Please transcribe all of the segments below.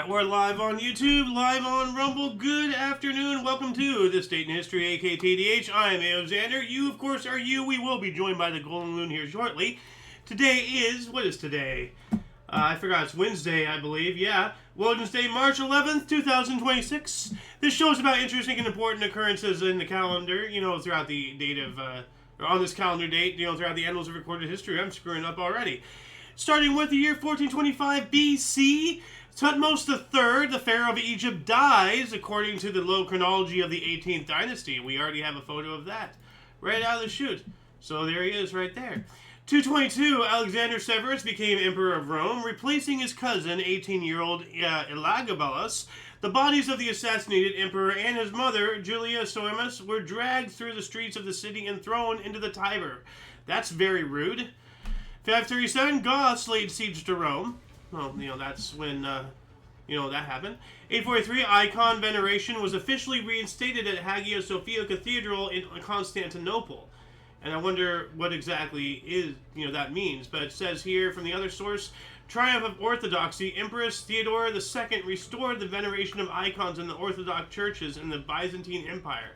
we're live on YouTube, live on Rumble. Good afternoon. Welcome to This Date in History, AKTDH. I am Alexander. You, of course, are you. We will be joined by the Golden Loon here shortly. Today is, what is today? I forgot, it's Wednesday, I believe. Yeah. Wednesday, March 11th, 2026. This show is about interesting and important occurrences in the calendar, throughout the date of, or on this calendar date, throughout the annals of recorded history. I'm screwing up already. Starting with the year 1425 BC, Thutmose III, the Pharaoh of Egypt, dies according to the low chronology of the 18th dynasty. We already have a photo of that right out of the chute. So there he is right there. 222, Alexander Severus became Emperor of Rome, replacing his cousin, 18-year-old Elagabalus. The bodies of the assassinated emperor and his mother, Julia Soemus, were dragged through the streets of the city and thrown into the Tiber. That's very rude. 537, Goths laid siege to Rome. Well, that's when, that happened. 843, icon veneration was officially reinstated at Hagia Sophia Cathedral in Constantinople. And I wonder what exactly that means. But it says here from the other source, triumph of orthodoxy, Empress Theodora II restored the veneration of icons in the Orthodox churches in the Byzantine Empire.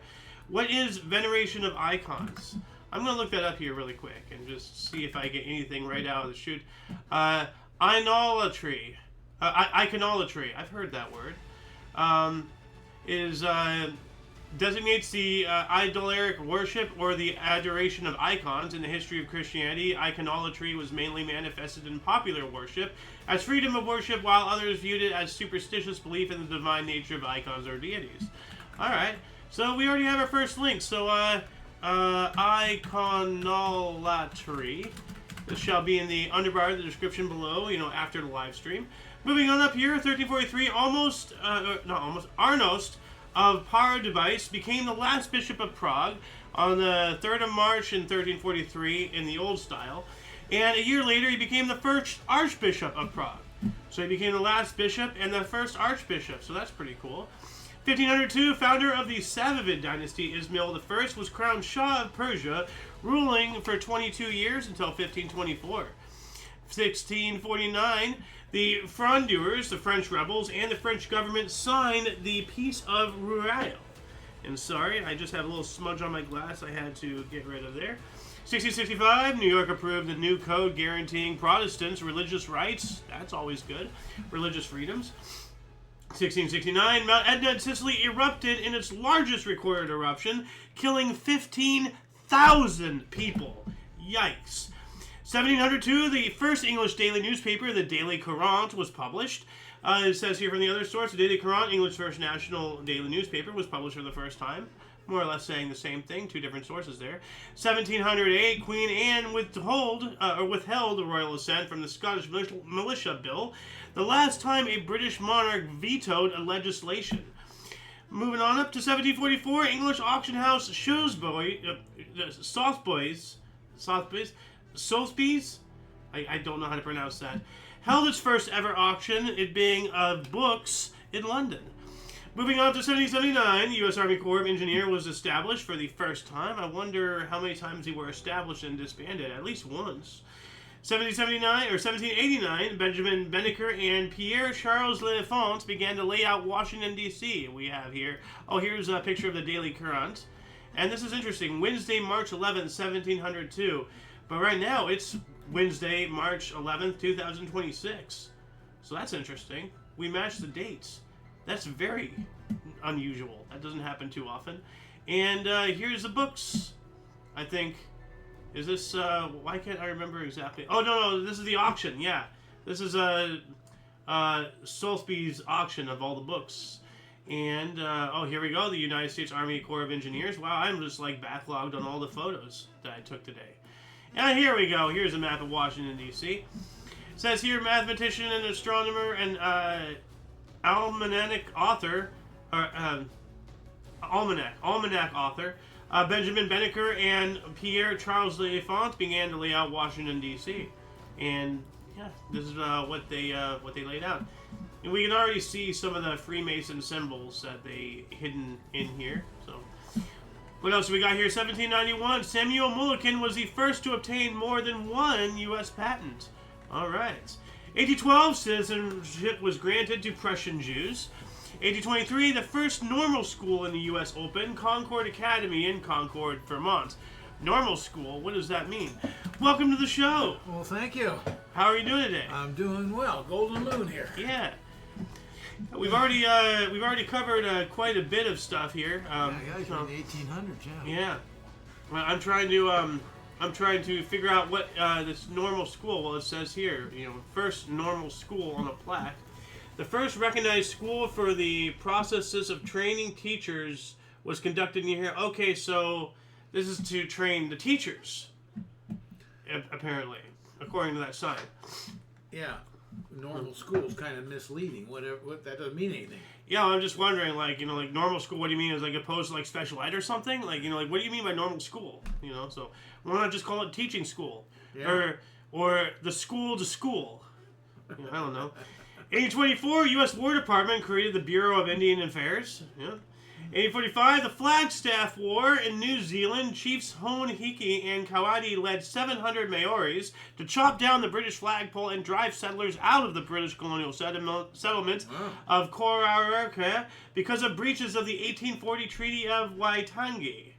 What is veneration of icons? I'm going to look that up here really quick and just see if I get anything right out of the chute. Idolatry. Iconolatry. I've heard that word. Designates the idolaric worship or the adoration of icons. In the history of Christianity, iconolatry was mainly manifested in popular worship as freedom of worship, while others viewed it as superstitious belief in the divine nature of icons or deities. Alright, so we already have our first link. So, iconolatry. This shall be in the underbar of the description below, after the live stream. Moving on up here, 1343, Arnost of Pardubice became the last bishop of Prague on the 3rd of March in 1343 in the old style. And a year later, he became the first archbishop of Prague. So he became the last bishop and the first archbishop, so that's pretty cool. 1502, founder of the Safavid dynasty, Ismail I was crowned Shah of Persia, ruling for 22 years until 1524. 1649, the Frondeurs, the French rebels, and the French government signed the Peace of Rueil. And sorry, I just have a little smudge on my glass I had to get rid of there. 1665, New York approved the new code guaranteeing Protestants religious rights. That's always good. Religious freedoms. 1669, Mount Etna in Sicily erupted in its largest recorded eruption, killing 15,000 people. Yikes. 1702, the first English daily newspaper, the Daily Courant, was published. It says here from the other source, the Daily Courant, England's first national daily newspaper, was published for the first time. More or less saying the same thing, two different sources there. 1708, Queen Anne withheld the royal assent from the Scottish Militia Bill, the last time a British monarch vetoed a legislation. Moving on up to 1744, English auction house Sotheby's, I don't know how to pronounce that, held its first ever auction, it being of books in London. Moving on to 1779, the U.S. Army Corps of Engineers was established for the first time. I wonder how many times they were established and disbanded. At least once. 1789, Benjamin Benneker and Pierre Charles L'Enfant began to lay out Washington, D.C. We have here. Oh, here's a picture of the Daily Courant. And this is interesting. Wednesday, March 11th, 1702. But right now, it's Wednesday, March 11th, 2026. So that's interesting. We match the dates. That's very unusual. That doesn't happen too often. And here's the books. I think. Is this, why can't I remember exactly? Oh, no, this is the auction, yeah. This is Sotheby's auction of all the books. And, oh, here we go, the United States Army Corps of Engineers. Wow, I'm just, backlogged on all the photos that I took today. And here we go. Here's a map of Washington, D.C. It says here, mathematician and astronomer and, almanac author, Benjamin Benneker and Pierre Charles L'Enfant began to lay out Washington, D.C. And yeah, this is what they laid out. And we can already see some of the Freemason symbols that they hidden in here. So, what else do we got here? 1791, Samuel Mulliken was the first to obtain more than one U.S. patent. All right. 1812, citizenship was granted to Prussian Jews. 1823, the first normal school in the U.S. opened, Concord Academy in Concord, Vermont. Normal school? What does that mean? Welcome to the show. Well, thank you. How are you doing today? I'm doing well. Golden Moon here. Yeah. We've already covered quite a bit of stuff here. Yeah, in the 1800s. Yeah. Yeah. Well, I'm trying to figure out what this normal school. Well, it says here, first normal school on a plaque. The first recognized school for the processes of training teachers was conducted in here. Okay, so this is to train the teachers, apparently, according to that sign. Yeah. Normal school is kind of misleading. What that doesn't mean anything. Yeah, I'm just wondering, like normal school. What do you mean? Is opposed to special ed or something? What do you mean by normal school? So why not just call it teaching school, or the school to school? I don't know. 1824, U.S. War Department created the Bureau of Indian Affairs. Yeah. 1845, the Flagstaff War in New Zealand. Chiefs Hone Hiki and Kawadi led 700 Maoris to chop down the British flagpole and drive settlers out of the British colonial settlement of Korararka because of breaches of the 1840 Treaty of Waitangi.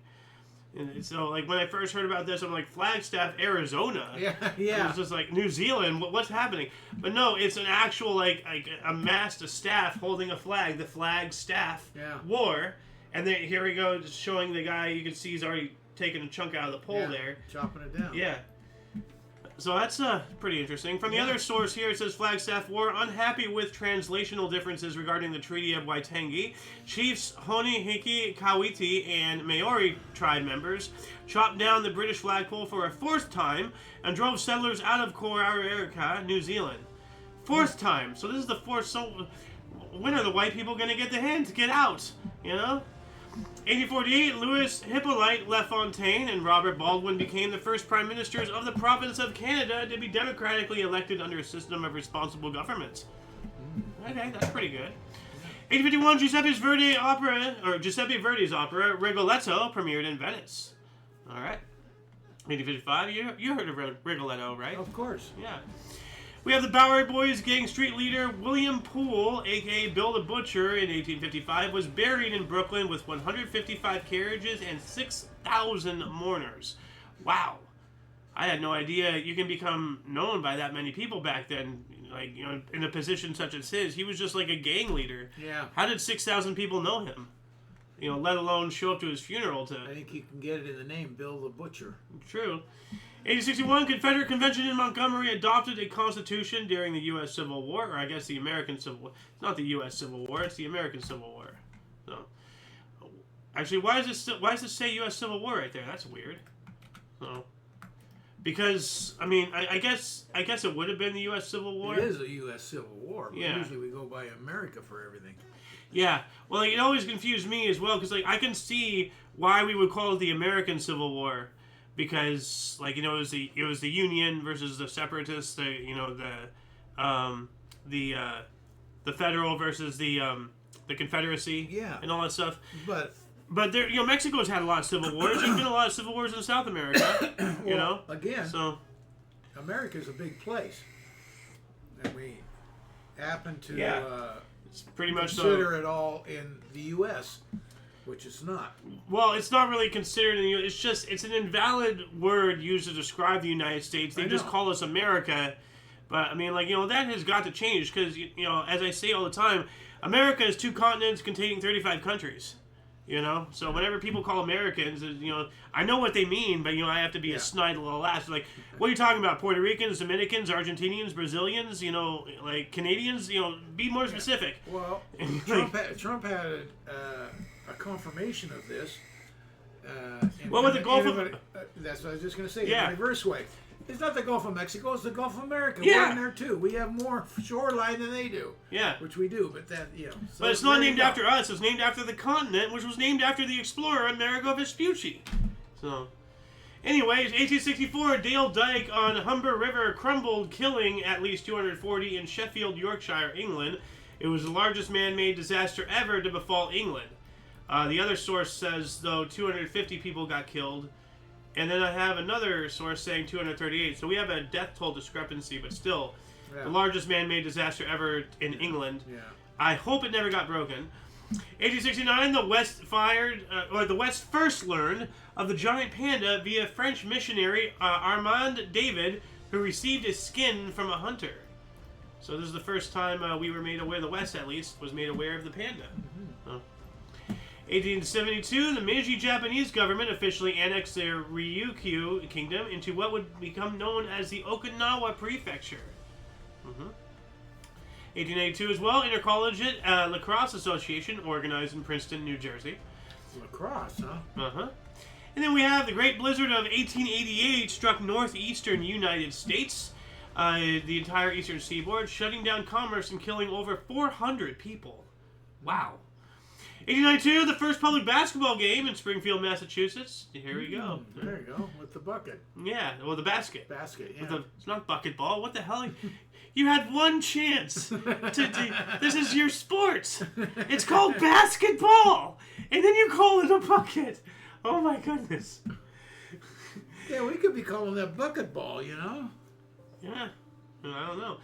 And so, when I first heard about this, I'm like, Flagstaff, Arizona. Yeah. It was just like, New Zealand, what's happening? But no, it's an actual, a mast, a staff holding a flag, the Flagstaff War. And then here we go, just showing the guy, you can see he's already taken a chunk out of the pole there. Chopping it down. Yeah. So that's pretty interesting. From the other source here, it says Flagstaff War, unhappy with translational differences regarding the Treaty of Waitangi, chiefs Hone Hiki, Kawiti, and Maori tribe members chopped down the British flagpole for a fourth time and drove settlers out of Korararka, New Zealand. Fourth time. So this is the fourth. So when are the white people going to get the hint to get out? 1848, Louis Hippolyte LaFontaine and Robert Baldwin became the first prime ministers of the province of Canada to be democratically elected under a system of responsible government. Okay, that's pretty good. 1851, Giuseppe Verdi's opera Rigoletto premiered in Venice. All right. 1855, you heard of Rigoletto, right? Of course. Yeah. We have the Bowery Boys gang street leader William Poole, a.k.a. Bill the Butcher, in 1855, was buried in Brooklyn with 155 carriages and 6,000 mourners. Wow. I had no idea you can become known by that many people back then, in a position such as his. He was just like a gang leader. Yeah. How did 6,000 people know him? Let alone show up to his funeral to... I think you can get it in the name, Bill the Butcher. True. 1861, Confederate Convention in Montgomery adopted a constitution during the U.S. Civil War, or I guess the American Civil War. It's not the U.S. Civil War, it's the American Civil War. So, actually, why does it say U.S. Civil War right there? That's weird. So, because, I guess it would have been the U.S. Civil War. It is a U.S. Civil War, but yeah. Usually we go by America for everything. Yeah, well, it always confused me as well, because, I can see why we would call it the American Civil War. Because it was the Union versus the Separatists, the Federal versus the Confederacy, and all that stuff. But there, Mexico's had a lot of civil wars. There's been a lot of civil wars in South America. Again, so America's a big place, and we happen to it's pretty much consider it all in the U.S. Which it's not. Well, it's not really considered in the U.S. It's an invalid word used to describe the United States. They just call us America. But, that has got to change because, as I say all the time, America is 2 continents containing 35 countries. So whenever people call Americans, I know what they mean, but, I have to be a snide little ass. Like, what are you talking about? Puerto Ricans, Dominicans, Argentinians, Brazilians, Canadians? Be more specific. Well, Trump had a confirmation of this. With the Gulf of... that's what I was just going to say, yeah. in the reverse way. It's not the Gulf of Mexico, it's the Gulf of America. Yeah. We're in there too. We have more shoreline than they do. Yeah. Which we do, but that, So but it's not named after us, it's named after the continent, which was named after the explorer Amerigo Vespucci. So... Anyways, 1864, Dale Dyke on Humber River crumbled, killing at least 240 in Sheffield, Yorkshire, England. It was the largest man-made disaster ever to befall England. The other source says, though, 250 people got killed. And then I have another source saying 238. So we have a death toll discrepancy, but still. The largest man-made disaster ever in England. Yeah. I hope it never got broken. 1869, the West first learned of the giant panda via French missionary Armand David, who received his skin from a hunter. So this is the first time we were made aware, the West at least, was made aware of the panda. 1872, the Meiji Japanese government officially annexed their Ryukyu kingdom into what would become known as the Okinawa Prefecture. 1882 as well, Intercollegiate Lacrosse Association, organized in Princeton, New Jersey. Lacrosse, huh? And then we have the Great Blizzard of 1888 struck northeastern United States, the entire eastern seaboard, shutting down commerce and killing over 400 people. Wow. 1892, the first public basketball game in Springfield, Massachusetts. Here we go. There you go, with the bucket. Yeah, well, the basket. Basket, yeah. It's not bucket ball. What the hell? You had one chance. This is your sport. It's called basketball. And then you call it a bucket. Oh, my goodness. Yeah, we could be calling that bucket ball, you know? Yeah, I don't know.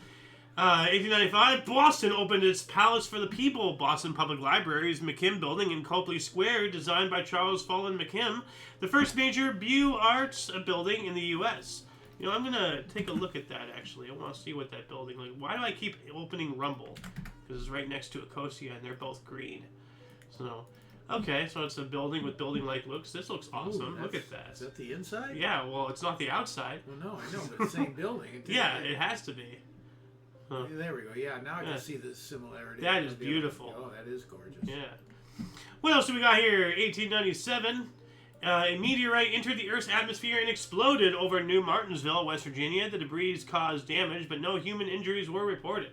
1895, Boston opened its Palace for the People, Boston Public Library's McKim Building in Copley Square, designed by Charles Follen McKim, the first major Beaux Arts building in the U.S. You know, I'm going to take a look at that, actually. I want to see what that building like. Why do I keep opening Rumble? Because it's right next to Ecosia, and they're both green. So, okay, so it's a building with building-like looks. This looks awesome. Look at that. Is that the inside? Yeah, well, it's not the outside. Well, no, I know, but it's the same building. Yeah, it has to be. Huh. There we go. Yeah, now I can see the similarity. That is beautiful. Oh, that is gorgeous. Yeah. What else do we got here? 1897. A meteorite entered the Earth's atmosphere and exploded over New Martinsville, West Virginia. The debris caused damage, but no human injuries were reported.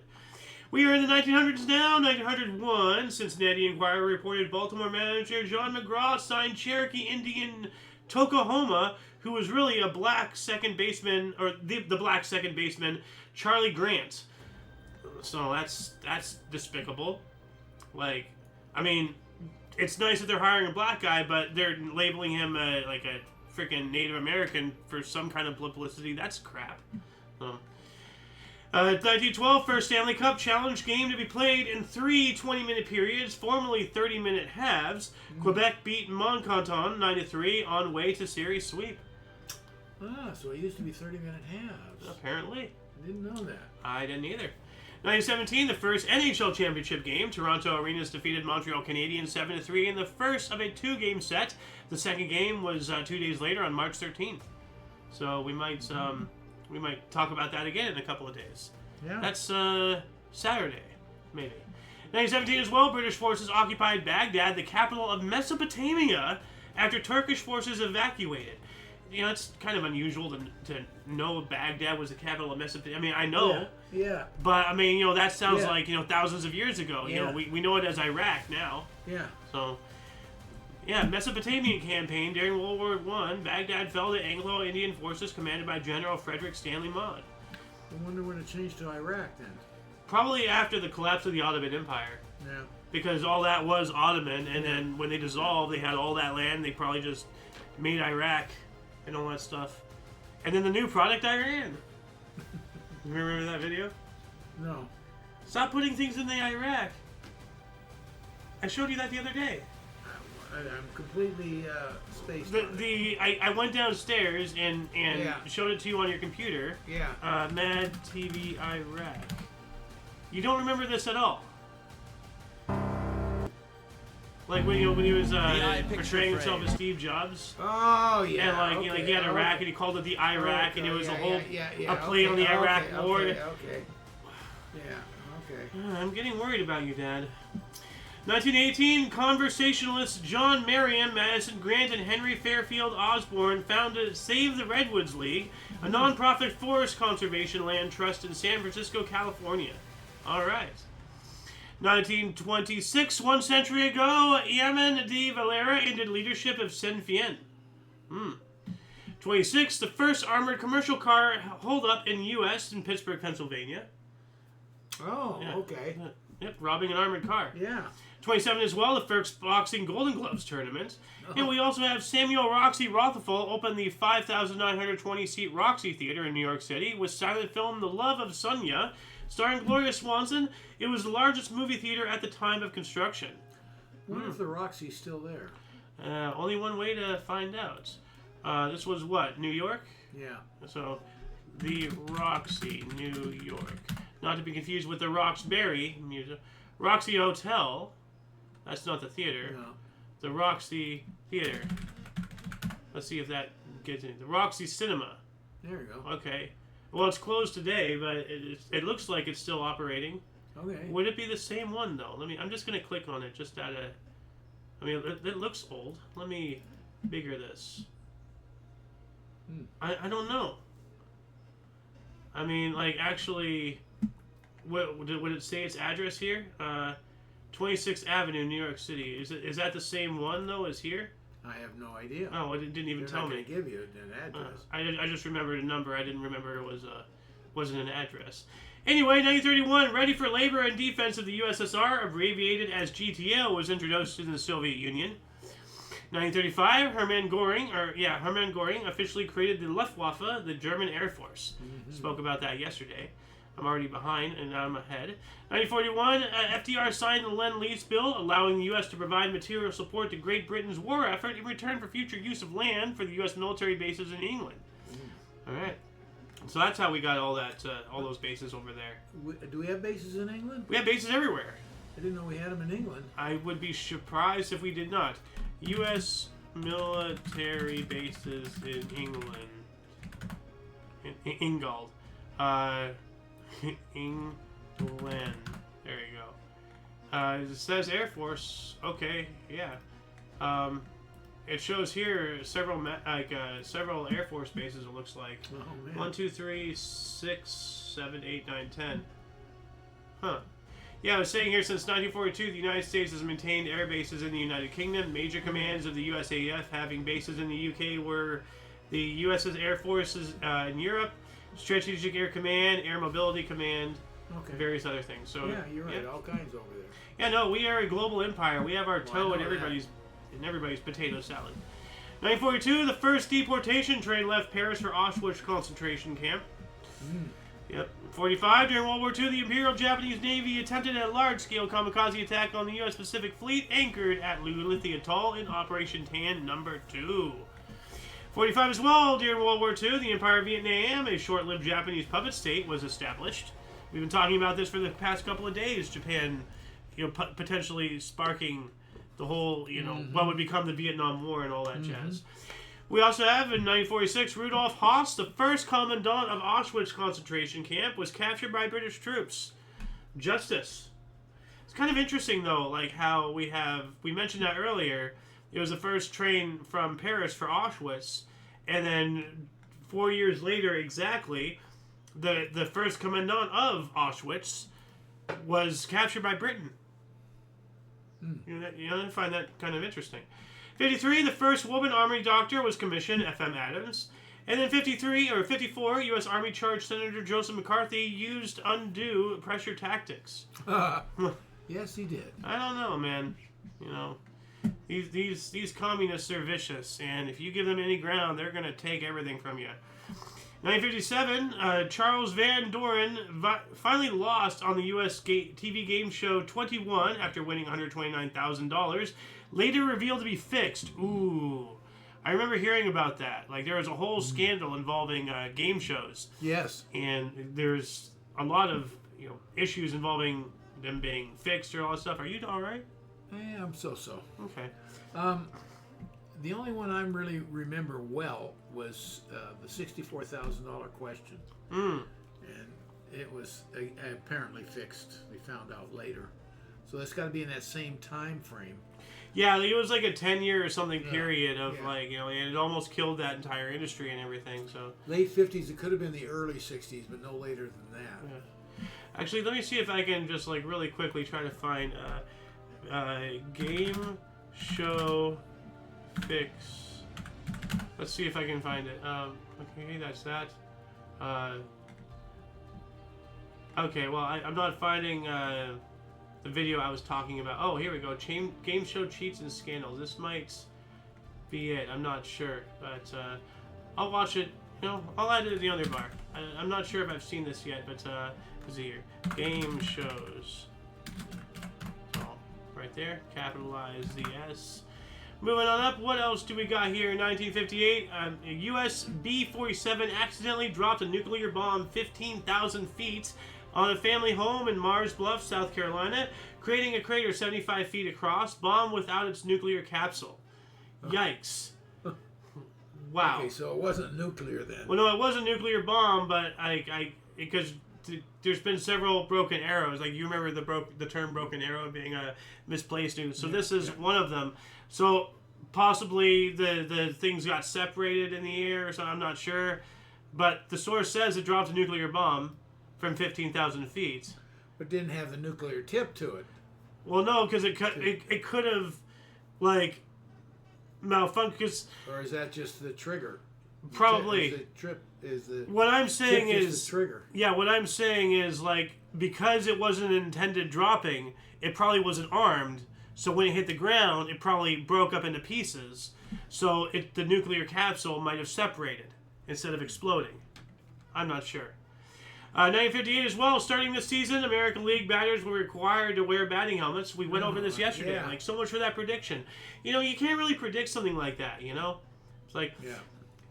We are in the 1900s now. 1901, Cincinnati Enquirer reported Baltimore manager John McGraw signed Cherokee Indian Tokahoma, who was really a black second baseman, or the black second baseman, Charlie Grant. So that's despicable. Like, I mean, it's nice that they're hiring a black guy, but they're labeling him like a freaking Native American for some kind of publicity. That's crap. 1912, first Stanley Cup Challenge game to be played in 3 20-minute periods, formerly 30-minute halves. Quebec beat Montcanton 9-3 on way to series sweep. Ah, so it used to be 30-minute halves. Apparently. I didn't know that. I didn't either. 1917, the first NHL championship game. Toronto Arenas defeated Montreal Canadiens 7-3 in the first of a 2-game set. The second game was 2 days later on March 13th. So we might talk about that again in a couple of days. Yeah. That's Saturday, maybe. 1917 as well, British forces occupied Baghdad, the capital of Mesopotamia, after Turkish forces evacuated. You know, it's kind of unusual to know Baghdad was the capital of Mesopotamia. I mean, I know. Yeah. But, I mean, you know, that sounds like, you know, thousands of years ago. You know, Yeah. we know it as Iraq now. Yeah. So, yeah, Mesopotamian campaign during World War I. Baghdad fell to Anglo-Indian forces commanded by General Frederick Stanley Maude. I wonder when it changed to Iraq then. Probably after the collapse of the Ottoman Empire. Yeah. Because all that was Ottoman, and then when they dissolved, they had all that land. They probably just made Iraq and all that stuff. And then the new product, Iran. Remember that video? No. Stop putting things in the Iraq. I showed you that the other day. I'm completely spaced. I went downstairs and Yeah. showed it to you on your computer. Yeah. Mad TV Iraq. You don't remember this at all? Like when he was portraying himself as Steve Jobs. Oh yeah. And like, okay, you know, like he had Iraq and he called it the Iraq, and it was a whole a play on the Iraq War. Okay. Yeah. Okay. I'm getting worried about you, Dad. 1918, conversationalists John Merriam, Madison Grant, and Henry Fairfield Osborne founded Save the Redwoods League, a non-profit forest conservation land trust in San Francisco, California. All right. 1926, 1 century ago, Yemen de Valera ended leadership of Sinn Féin. 26, the first armored commercial car holdup in U.S. in Pittsburgh, Pennsylvania. Oh, Yeah. okay. Yep, robbing an armored car. Yeah. 27 as well, the first boxing Golden Gloves tournament. And we also have Samuel Roxy Rothafel open the 5,920-seat Roxy Theater in New York City with silent film The Love of Sonia, starring Gloria Swanson. It was the largest movie theater at the time of construction. I wonder if the Roxy's still there. Only one way to find out. This was what, New York? Yeah. So, the Roxy, New York. Not to be confused with the Roxbury Museum. Roxy Hotel. That's not the theater. No. The Roxy Theater. Let's see if that gets in. The Roxy Cinema. There you go. Okay. Well, it's closed today, but it looks like it's still operating. Okay. Would it be the same one though? I'm just gonna click on it just out of. I mean, it looks old. Let me bigger this. I don't know. I mean, like actually, what would it say its address here? 26th Avenue, New York City. Is that the same one though as here? I have no idea. Oh, it didn't even tell me. They're not going to give you an address. I just remembered a number. I didn't remember it wasn't an address. Anyway, 1931, ready for labor and defense of the USSR, abbreviated as GTO, was introduced in the Soviet Union. 1935, Hermann Göring officially created the Luftwaffe, the German Air Force. Spoke about that yesterday. I'm already behind, and I'm ahead. 1941, FDR signed the Lend-Lease Bill, allowing the U.S. to provide material support to Great Britain's war effort in return for future use of land for the U.S. military bases in England. All right. So that's how we got all those bases over there. Do we have bases in England? We have bases everywhere. I didn't know we had them in England. I would be surprised if we did not. U.S. military bases in England. In Ingold. England. There you go. It says Air Force. Okay, yeah. It shows here several several Air Force bases. It looks like. Oh man. 1, 2, 3, 6, 7, 8, 9, 10. Huh. Yeah, I was saying here since 1942, the United States has maintained air bases in the United Kingdom. Major commands of the USAF having bases in the UK were the U.S. Air Forces in Europe, Strategic Air Command, Air Mobility Command, various other things. So yeah, you're right. All kinds over there. Yeah, no, we are a global empire. We have our toe in everybody's potato salad. 1942, the first deportation train left Paris for Auschwitz concentration camp. Yep. 45, during World War II, the Imperial Japanese Navy attempted a large-scale kamikaze attack on the U.S. Pacific Fleet anchored at Lululithi Atoll in Operation Tan No. 2. 45 as well, during World War II, the Empire of Vietnam, a short-lived Japanese puppet state, was established. We've been talking about this for the past couple of days. Japan, potentially sparking the whole, what would become the Vietnam War and all that jazz. We also have, in 1946, Rudolf Haas, the first commandant of Auschwitz concentration camp, was captured by British troops. Justice. It's kind of interesting, though, like how we mentioned that earlier. It was the first train from Paris for Auschwitz, and then 4 years later, exactly, the first commandant of Auschwitz was captured by Britain. I find that kind of interesting. 53, the first woman Army doctor was commissioned, F.M. Adams. And then 54, U.S. Army charged Senator Joseph McCarthy used undue pressure tactics. Yes, he did. I don't know, man. These communists are vicious, and if you give them any ground, they're going to take everything from you. 1957, Charles Van Doren finally lost on the U.S. TV game show 21 after winning $129,000. Later revealed to be fixed. Ooh. I remember hearing about that. Like, there was a whole scandal involving game shows. Yes. And there's a lot of issues involving them being fixed or all that stuff. Are you all right? Yeah, I'm so-so. Okay. The only one I really remember well was the $64,000 question. And it was apparently fixed. We found out later. So that's got to be in that same time frame. Yeah, it was like a 10-year or something period of and it almost killed that entire industry and everything. So late 50s, it could have been the early 60s, but no later than that. Yeah. Actually, let me see if I can just really quickly try to find game show fix. Let's see if I can find it. Okay, that's that. Okay, well, I'm not finding the video I was talking about. Oh, here we go. Game show cheats and scandals. This might be it. I'm not sure, but I'll watch it. You know, I'll add it to the other bar. I'm not sure if I've seen this yet, but let's see here. Game shows. So, right there. Capitalize the S. Moving on up, what else do we got here in 1958? A U.S. B-47 accidentally dropped a nuclear bomb 15,000 feet on a family home in Mars Bluff, South Carolina, creating a crater 75 feet across, bomb without its nuclear capsule. Yikes. Wow. Okay, so it wasn't nuclear then. Well, no, it was a nuclear bomb, but because there's been several broken arrows. Like, you remember the term broken arrow being a misplaced news. So this is one of them. So possibly the things got separated in the air, so I'm not sure. But the source says it dropped a nuclear bomb from 15,000 feet. But didn't have the nuclear tip to it. Well, no, because it could have, like, malfunctioned. Or is that just the trigger? Probably. What I'm saying is the trigger. Yeah, what I'm saying is, like, because it wasn't intended dropping, it probably wasn't armed. So when it hit the ground, it probably broke up into pieces. So the nuclear capsule might have separated instead of exploding. I'm not sure. 1958 as well. Starting this season, American League batters were required to wear batting helmets. We went over this yesterday. Yeah. Like, so much for that prediction. You know, you can't really predict something like that, you know? It's like,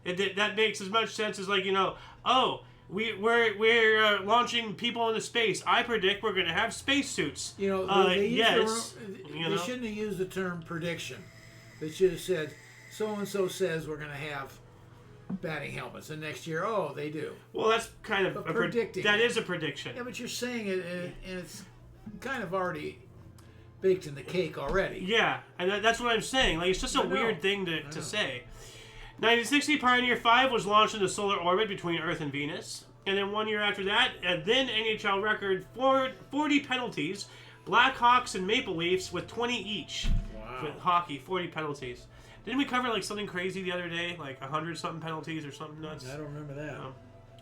that makes as much sense as, like, you know, oh, we're launching people into space. I predict we're going to have spacesuits. You know, they they shouldn't have used the term prediction. They should have said, so-and-so says we're going to have batting helmets, and next year, oh, they do. Well, that's kind of predicting. That is a prediction. Yeah, but you're saying it, and it's kind of already baked in the cake already. Yeah, and that's what I'm saying. Like, it's just a weird thing to say. 1960, Pioneer 5 was launched into solar orbit between Earth and Venus. And then 1 year after that, then NHL record 40 penalties, Blackhawks and Maple Leafs with 20 each. Wow. With hockey, 40 penalties. Didn't we cover, like, something crazy the other day? Like 100-something penalties or something nuts? I don't remember that.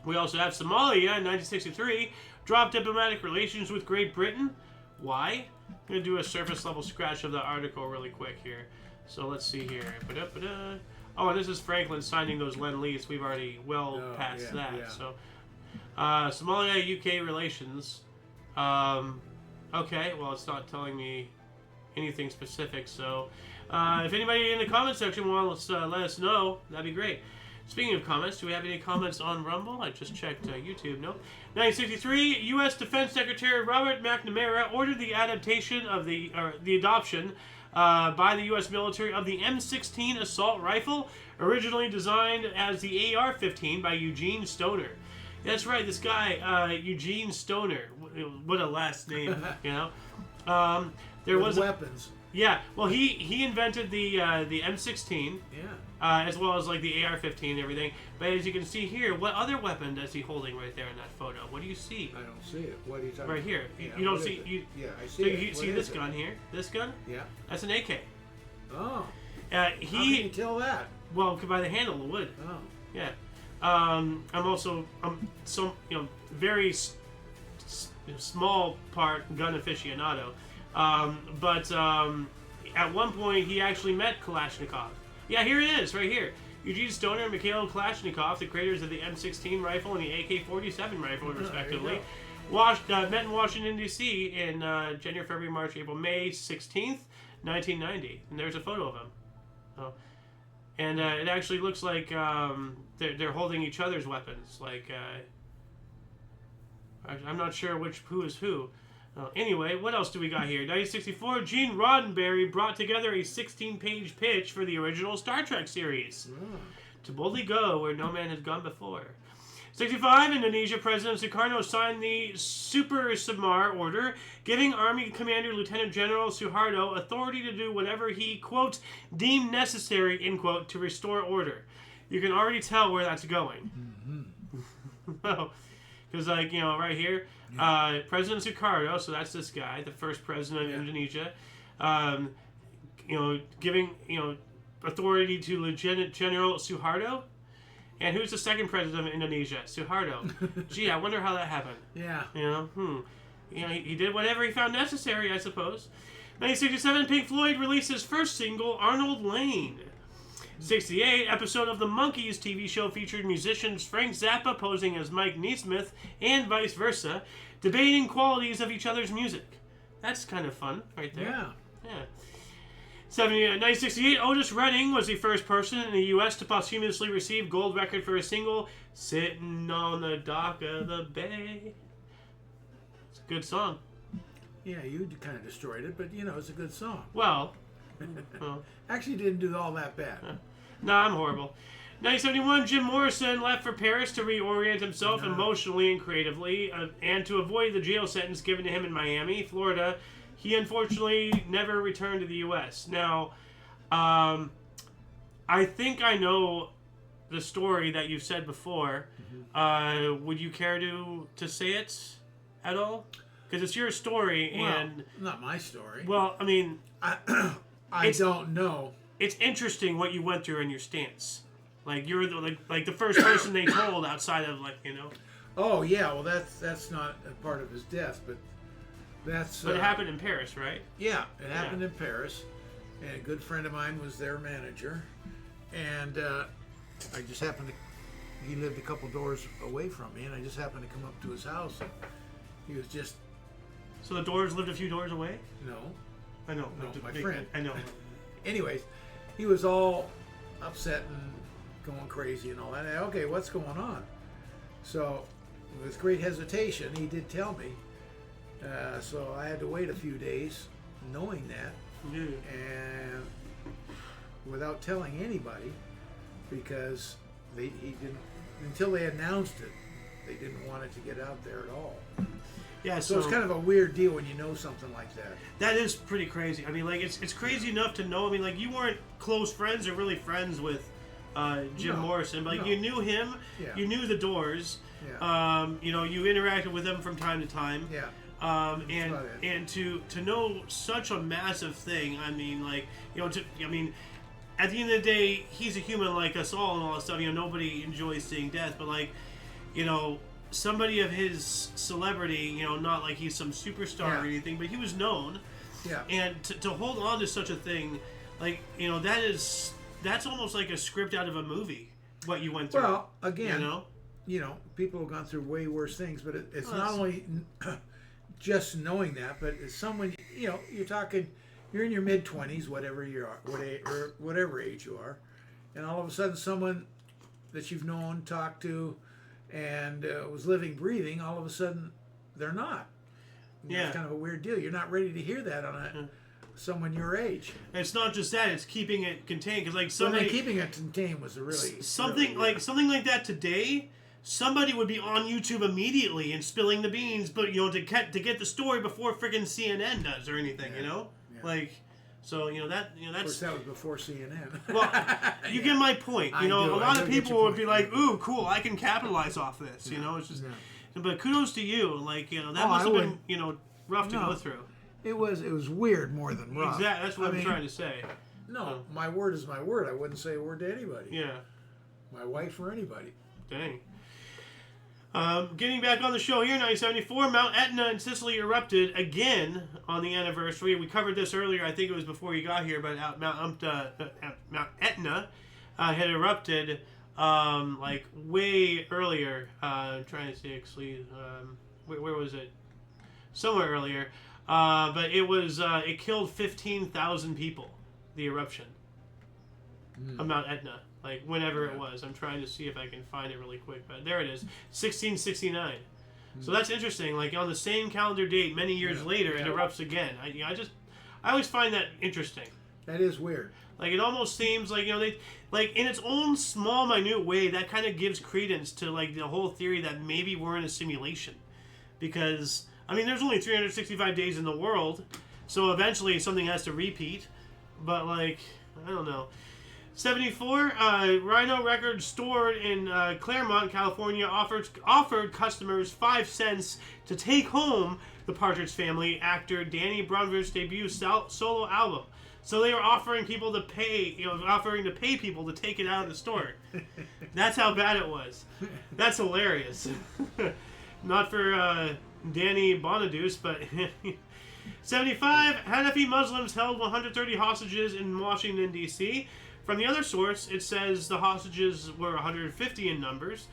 We also have Somalia in 1963, dropped diplomatic relations with Great Britain. Why? I'm going to do a surface-level scratch of the article really quick here. So let's see here. Ba-da-ba-da. Oh, and this is Franklin signing those Lend-Lease. We've already past that. Yeah. So, Somalia-UK relations. Okay, well, it's not telling me anything specific. So, if anybody in the comment section wants to let us know, that'd be great. Speaking of comments, do we have any comments on Rumble? I just checked YouTube. No. 1963, U.S. Defense Secretary Robert McNamara ordered the adaptation of the adoption by the U.S. military of the M16 assault rifle, originally designed as the AR-15 by Eugene Stoner. That's right, this guy, Eugene Stoner. What a last name, you know. There was weapons. Yeah, well, he invented the M16. Yeah. As well as, like, the AR-15 and everything. But as you can see here, what other weapon is he holding right there in that photo? What do you see? I don't see it. What are you talking about? Right here. Yeah, you don't see... yeah, I see so it. You see this gun here? This gun? Yeah. That's an AK. Oh. How can you tell that? Well, by the handle, the wood. Oh. Yeah. I'm very small part gun aficionado. But at one point, he actually met Kalashnikov. Yeah, here it is, right here. Eugene Stoner and Mikhail Kalashnikov, the creators of the M16 rifle and the AK-47 rifle, respectively, met in Washington, D.C. in January, February, March, April, May 16th, 1990. And there's a photo of them. Oh. And it actually looks like they're holding each other's weapons. Like, I'm not sure who is who. Anyway, what else do we got here? 1964, Gene Roddenberry brought together a 16-page pitch for the original Star Trek series. To boldly go where no man has gone before. 65, Indonesia President Sukarno signed the Super Samar Order, giving Army Commander Lieutenant General Suharto authority to do whatever he, quote, deemed necessary, end quote, to restore order. You can already tell where that's going. Well, because, like, you know, right here, President Sukarno, so that's this guy, the first president of Indonesia, you know, giving, you know, authority to Lieutenant General Suharto. And who's the second president of Indonesia? Suharto. Gee, I wonder how that happened. Yeah. You know, you know, he did whatever he found necessary, I suppose. 1967, Pink Floyd released his first single, Arnold Lane. 68, episode of the Monkees TV show featured musicians Frank Zappa posing as Mike Nesmith and vice versa, debating qualities of each other's music. That's kind of fun, right there. Yeah. 1968, Otis Redding was the first person in the U.S. to posthumously receive gold record for a single, Sitting on the Dock of the Bay. It's a good song. Yeah, you kind of destroyed it, but, it's a good song. Well. Actually didn't do all that bad. No, I'm horrible. 1971, Jim Morrison left for Paris to reorient himself emotionally and creatively, and to avoid the jail sentence given to him in Miami, Florida. He unfortunately never returned to the U.S. Now, I think I know the story that you've said before. Would you care to say it at all? Because it's your story, and not my story. Well, I mean, I don't know. It's interesting what you went through in your stance. Like you're the first person they told outside of Oh yeah, well that's not a part of his death, but that's. But it happened in Paris, right? Yeah, it happened in Paris, and a good friend of mine was their manager, and I just happened to. He lived a couple doors away from me, and I just happened to come up to his house, and he was just. So the Doors lived a few doors away? No. I know. No, my friend. I know. Anyways, he was all upset and going crazy and all that. Okay, what's going on? So, with great hesitation, he did tell me. So I had to wait a few days, knowing that, and without telling anybody, because he didn't until they announced it. They didn't want it to get out there at all. Yeah, so it's kind of a weird deal when you know something like that. That is pretty crazy. I mean, it's crazy enough to know. I mean, you weren't close friends or really friends with Jim Morrison, but you knew him. Yeah. You knew the Doors. Yeah. You interacted with them from time to time. Yeah. And to know such a massive thing. I mean, at the end of the day, he's a human like us all and all that stuff. Nobody enjoys seeing death, but somebody of his celebrity, not like he's some superstar or anything, but he was known. Yeah. And to hold on to such a thing, that's almost like a script out of a movie, what you went through. Well, again, people have gone through way worse things, but it's not only just knowing that, but it's someone, you're talking, you're in your mid-20s, whatever you are, or whatever age you are, and all of a sudden someone that you've known, talked to, and was living, breathing, all of a sudden they're not. It's kind of a weird deal. You're not ready to hear that on someone your age. And it's not just that; it's keeping it contained. Because keeping it contained was a really something like that today. Somebody would be on YouTube immediately and spilling the beans, but to get the story before freaking CNN does or anything. Yeah. So that's. Of course, that was before CNN. Well, you get my point. A lot of people would be like, "Ooh, cool! I can capitalize off this." It's just. Yeah. But kudos to you. That must have been rough to go through. It was weird more than rough. Exactly. That's what I'm trying to say. No, my word is my word. I wouldn't say a word to anybody. Yeah. My wife or anybody. Dang. Getting back on the show here, 1974, Mount Etna in Sicily erupted again on the anniversary. We covered this earlier. I think it was before you got here, but Mount Etna had erupted way earlier. I'm trying to say actually, where was it? Somewhere earlier. But it killed 15,000 people. The eruption of Mount Etna. Whenever it was. I'm trying to see if I can find it really quick. But there it is. 1669. So that's interesting. On the same calendar date, many years later, it erupts again. I always find that interesting. That is weird. It almost seems they in its own small, minute way, that kind of gives credence to the whole theory that maybe we're in a simulation. Because, there's only 365 days in the world, so eventually something has to repeat. But, I don't know. 74, Rhino Records stored in Claremont, California, offered customers 5 cents to take home the Partridge Family actor Danny Brunville's debut solo album. So they were offering people to pay, offering to pay people to take it out of the store. That's how bad it was. That's hilarious. Not for Danny Bonaduce, but 75 Hanafi Muslims held 130 hostages in Washington, D.C. From the other source, it says the hostages were 150 in numbers,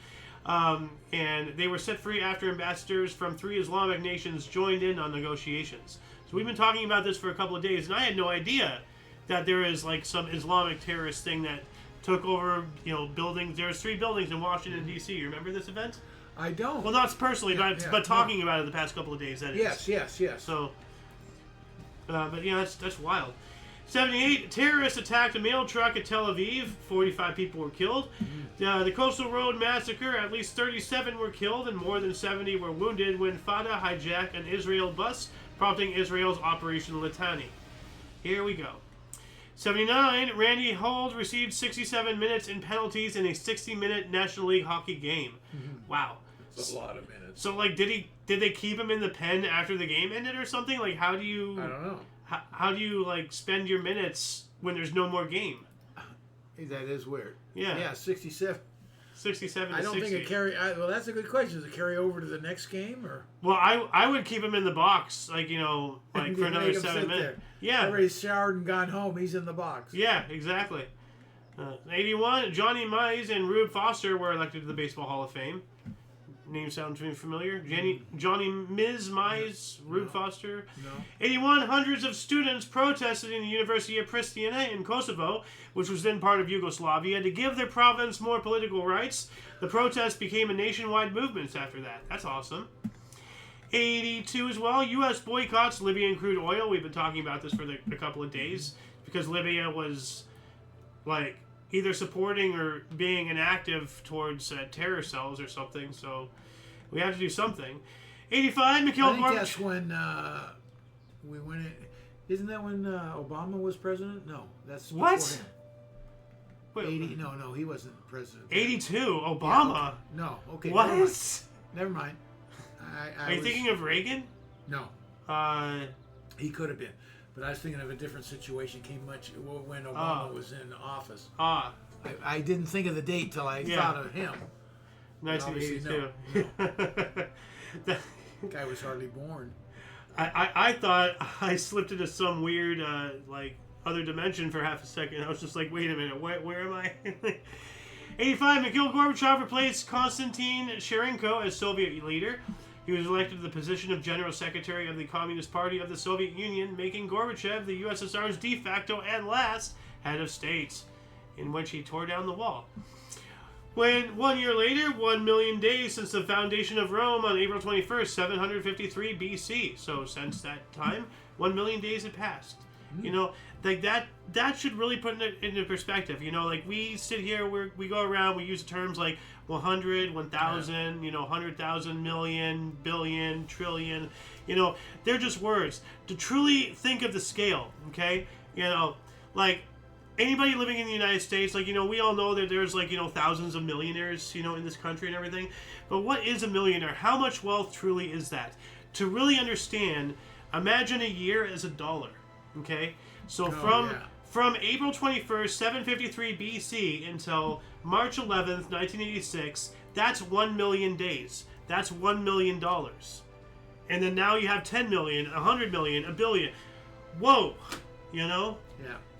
and they were set free after ambassadors from 3 Islamic nations joined in on negotiations. So we've been talking about this for a couple of days, and I had no idea that there is like some Islamic terrorist thing that took over, buildings. There's 3 buildings in Washington, D.C. You remember this event? I don't. Well, not personally, but talking about it the past couple of days. That is. Yes. So, but yeah, that's wild. 78 terrorists attacked a mail truck at Tel Aviv. 45 people were killed. The Coastal Road massacre. At least 37 were killed and more than 70 were wounded when Fatah hijacked an Israel bus, prompting Israel's Operation Litani. Here we go. 79, Randy Holt received 67 minutes in penalties in a 60-minute National League hockey game. Wow. That's a lot of minutes. So, like, did they keep him in the pen after the game ended or something? Like, how do you... I don't know. How do you, like, spend your minutes when there's no more game? That is weird. Yeah. Yeah, 67. 67 I don't 60. think it carry... well, that's a good question. Does it carry over to the next game, or...? Well, I would keep him in the box, like, like for another 7 minutes. There. Yeah. Everybody's showered and gone home. He's in the box. Yeah, exactly. 81, Johnny Mize and Rube Foster were elected to the Baseball Hall of Fame. Name sounds familiar? Johnny Mize, Rube Foster. No. 81, hundreds of students protested in the University of Pristina in Kosovo, which was then part of Yugoslavia, to give their province more political rights. The protest became a nationwide movement after that. That's awesome. 82 as well, U.S. boycotts Libyan crude oil. We've been talking about this for a couple of days because Libya was, like, either supporting or being inactive towards terror cells or something, so we have to do something. 85, Mikhail I think Gorbachev. that's when we went in. Isn't that when Obama was president? No, that's before What? him. Wait, 80? No, he wasn't president. 82, Obama. Yeah, okay. No, okay. What? Never mind. Are you thinking of Reagan? No, Uh, he could have been. But I was thinking of a different situation when Obama was in office. I didn't think of the date till I thought of him. 1982. The guy was hardly born. I thought I slipped into some weird, like, other dimension for half a second. I was just like, wait a minute, where am I? 85, Mikhail Gorbachev replaced Konstantin Cherenko as Soviet leader. He was elected to the position of General Secretary of the Communist Party of the Soviet Union, making Gorbachev the USSR's de facto and last head of state, in which he tore down the wall. When 1 year later, 1 million days since the foundation of Rome on April 21st, 753 BC. So since that time, 1 million days had passed. Like that should really put it into perspective. Like we sit here, we go around, we use terms like 100, 1,000, 100,000, million, billion, trillion. They're just words. To truly think of the scale, okay? Like anybody living in the United States, like, we all know that there's like, thousands of millionaires, in this country and everything. But what is a millionaire? How much wealth truly is that? To really understand, imagine a year as a dollar. Okay, so from April 21st, 753 BC until March 11th, 1986, that's 1 million days. That's $1 million. And then now you have 10 million, 100 million, a billion. Whoa, Yeah.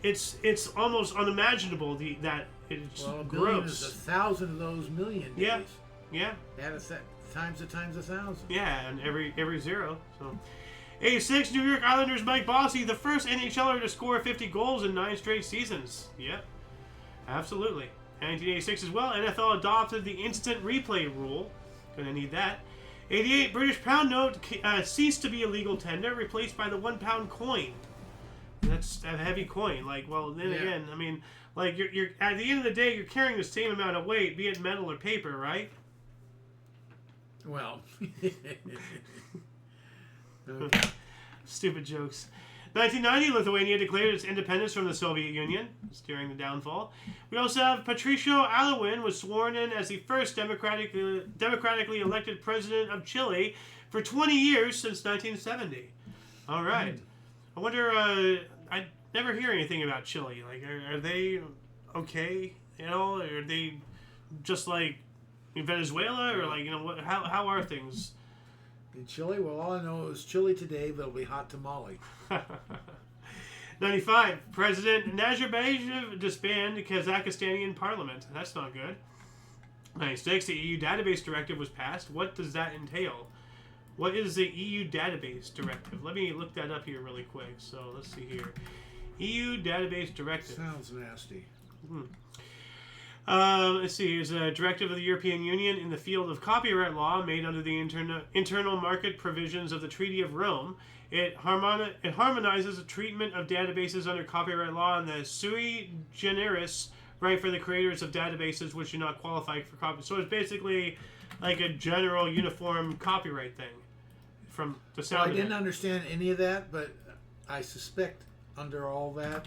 It's almost unimaginable that it's a billion gross. is 1,000 of those million days. Yeah. Add times 1,000. Yeah, and every zero. So. 86, New York Islanders Mike Bossy, the first NHLer to score 50 goals in 9 straight seasons. Yep, absolutely. 1986 as well, NFL adopted the instant replay rule. Gonna need that. 88, British pound note ceased to be a legal tender, replaced by the £1 coin. That's a heavy coin. Like, well, then again, I mean, like you're at the end of the day, you're carrying the same amount of weight, be it metal or paper, right? Well. Okay. Stupid jokes. 1990, Lithuania declared its independence from the Soviet Union. It's during the downfall. We also have Patricio Aylwin was sworn in as the first democratically elected president of Chile for 20 years since 1970. All right. I wonder, I never hear anything about Chile. Like, are they okay? Or are they just like in Venezuela? Or like, how are things? In Chile? Well, all I know is chilly today, but it'll be hot tamale. 95. President Nazarbayev disbanded Kazakhstanian parliament. That's not good. 96. The EU database directive was passed. What does that entail? What is the EU database directive? Let me look that up here really quick. So let's see here. EU database directive. Sounds nasty. Let's see. Here's a directive of the European Union in the field of copyright law made under the internal market provisions of the Treaty of Rome. It harmonizes the treatment of databases under copyright law and the sui generis right for the creators of databases which do not qualify for copyright. So it's basically like a general uniform copyright thing from the sound. Well, I didn't understand any of that, but I suspect under all that,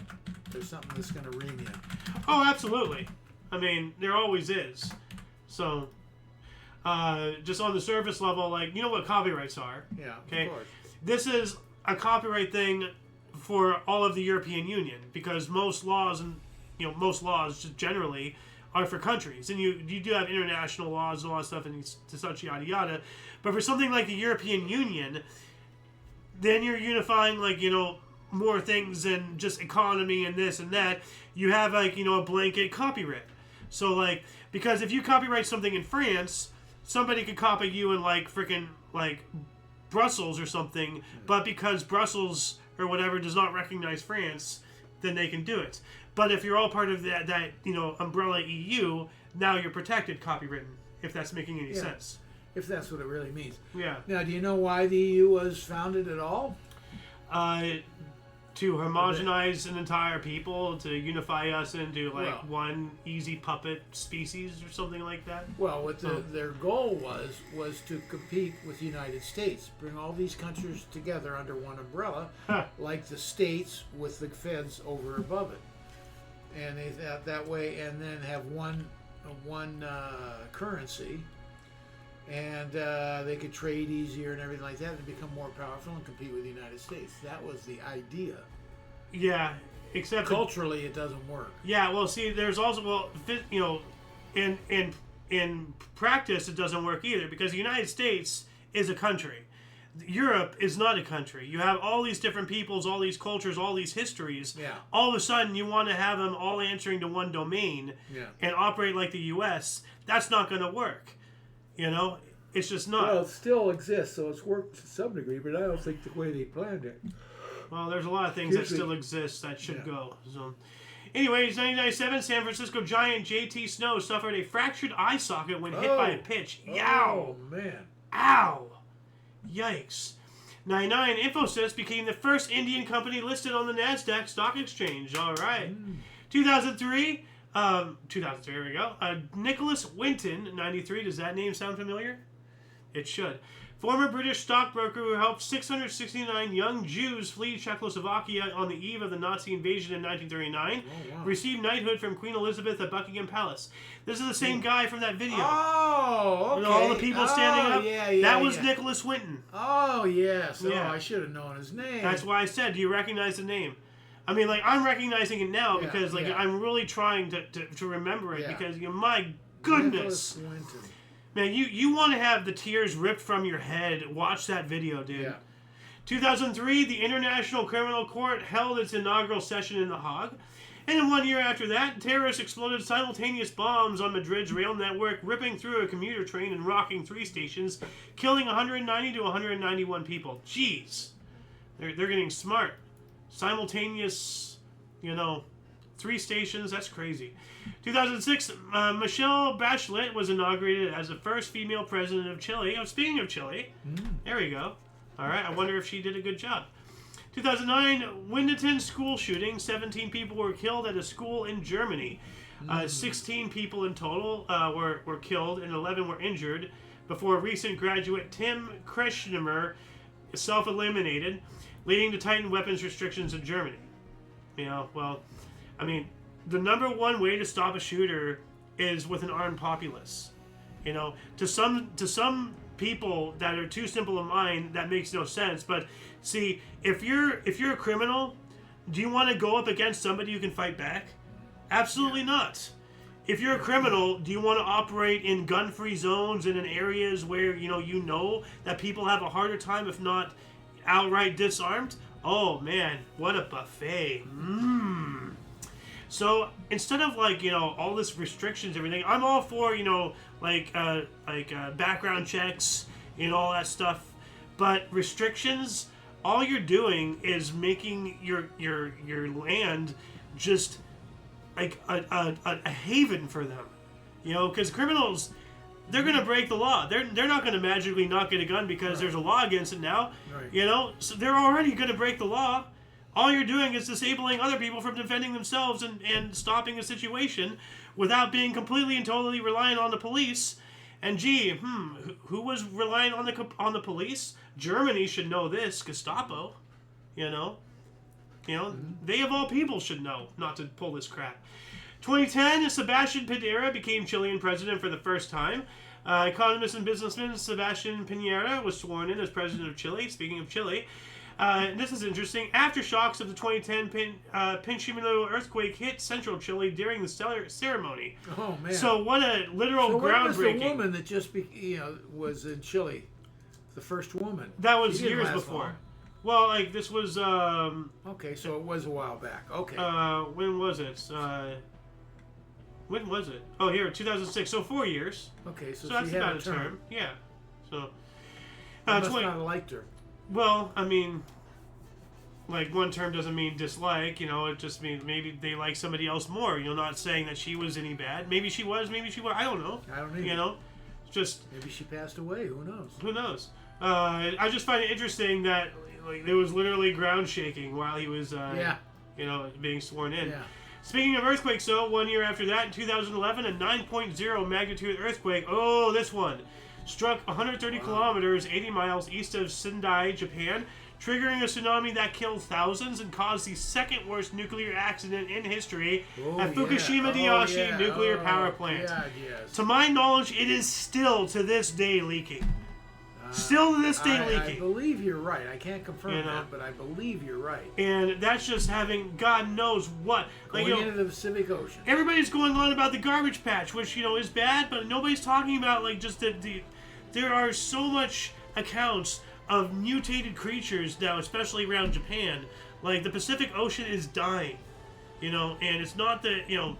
there's something that's going to ream you. Oh, absolutely. I mean, there always is. So, just on the surface level, like, you know what copyrights are? Yeah, okay? of course. This is a copyright thing for all of the European Union because most laws just generally are for countries, and you do have international laws and all that stuff and such yada yada. But for something like the European Union, then you're unifying more things than just economy and this and that. You have a blanket copyright. So because if you copyright something in France, somebody could copy you in freaking Brussels or something, but because Brussels or whatever does not recognize France, then they can do it. But if you're all part of that umbrella EU, now you're protected copywritten, if that's making any sense. If that's what it really means. Yeah. Now, do you know why the EU was founded at all? To homogenize an entire people, to unify us into one easy puppet species or something like that. Well, what their goal was to compete with the United States, bring all these countries together under one umbrella, like the states with the feds over above it, and they that way, and then have one currency, and they could trade easier and everything like that, and become more powerful and compete with the United States. That was the idea. Yeah, except culturally, it doesn't work. Yeah, well, see, there's also in practice, it doesn't work either because the United States is a country. Europe is not a country. You have all these different peoples, all these cultures, all these histories. Yeah. All of a sudden, you want to have them all answering to one domain and operate like the U.S. That's not going to work. It's just not. Well, it still exists, so it's worked to some degree, but I don't think the way they planned it. Well, there's a lot of things that still exist that should go. So, anyways, 1997, San Francisco Giant J.T. Snow suffered a fractured eye socket when hit by a pitch. Yow! Oh, man. Ow! Yikes. 99, Infosys became the first Indian company listed on the NASDAQ stock exchange. All right. 2003, here we go. Nicholas Winton, 93. Does that name sound familiar? It should. Former British stockbroker who helped 669 young Jews flee Czechoslovakia on the eve of the Nazi invasion in 1939, received knighthood from Queen Elizabeth at Buckingham Palace. This is the same guy from that video. Oh, okay. With all the people standing up. Yeah, that was Nicholas Winton. Oh, yes. Yeah. Oh, I should have known his name. That's why I said, do you recognize the name? I mean, I'm recognizing it now because, I'm really trying to remember it because, my goodness. Nicholas Winton. Man, you want to have the tears ripped from your head. Watch that video, dude. Yeah. 2003, the International Criminal Court held its inaugural session in The Hague. And then 1 year after that, terrorists exploded simultaneous bombs on Madrid's rail network, ripping through a commuter train and rocking 3 stations, killing 190 to 191 people. Jeez. They're getting smart. Simultaneous, 3 stations, that's crazy. 2006, Michelle Bachelet was inaugurated as the first female president of Chile. Oh, speaking of Chile, there we go. All right, I wonder if she did a good job. 2009, Winterton school shooting. 17 people were killed at a school in Germany. 16 people in total were killed and 11 were injured before recent graduate Tim Kretschmer self-eliminated, leading to tightened weapons restrictions in Germany. The number one way to stop a shooter is with an armed populace. To some people that are too simple of mind, that makes no sense. But see, if you're a criminal, do you want to go up against somebody who can fight back? Absolutely not. if you're a criminal, do you want to operate in gun-free zones and in areas where you know that people have a harder time, if not outright disarmed? Oh man, what a buffet! So instead of all this restrictions, everything, I'm all for background checks and all that stuff, but restrictions, all you're doing is making your land just like a haven for them, because criminals, they're gonna break the law. They're not gonna magically not get a gun because there's a law against it now. Right. So they're already gonna break the law. All you're doing is disabling other people from defending themselves and stopping a situation without being completely and totally reliant on the police. And who was relying on the police? Germany should know this. Gestapo, they of all people should know not to pull this crap. 2010, Sebastian Pinera became Chilean president for the first time. Economist and businessman Sebastian Pinera was sworn in as president of Chile. Speaking of Chile, this is interesting. Aftershocks of the 2010 Pinchimilo earthquake hit central Chile during the ceremony. Oh man! So what a literal so groundbreaking. What was the woman that just was in Chile? The first woman. That was years before. Long. Well, this was. Okay, so it was a while back. Okay. When was it? When was it? Oh, here, 2006. So 4 years. Okay, so that's she had about a term. Yeah. So. Must not have liked her. Well, I mean, one term doesn't mean dislike. It just means maybe they like somebody else more. Not saying that she was any bad. Maybe she was. Maybe she was. I don't know. I don't either. Just maybe she passed away. Who knows? Who knows? I just find it interesting that there was literally ground shaking while he was being sworn in. Yeah. Speaking of earthquakes, though, 1 year after that, in 2011, a 9.0 magnitude earthquake. Oh, this one struck 130 kilometers, 80 miles east of Sendai, Japan, triggering a tsunami that killed thousands and caused the second worst nuclear accident in history at Fukushima Daiichi nuclear power plant. God, yes. To my knowledge, it is still to this day leaking. Still to this day leaking. I believe you're right. I can't confirm that, but I believe you're right. And that's just having God knows what. Going into the Pacific Ocean. Everybody's going on about the garbage patch, which is bad, but nobody's talking about just there are so much accounts of mutated creatures now, especially around Japan. The Pacific Ocean is dying, and it's not that,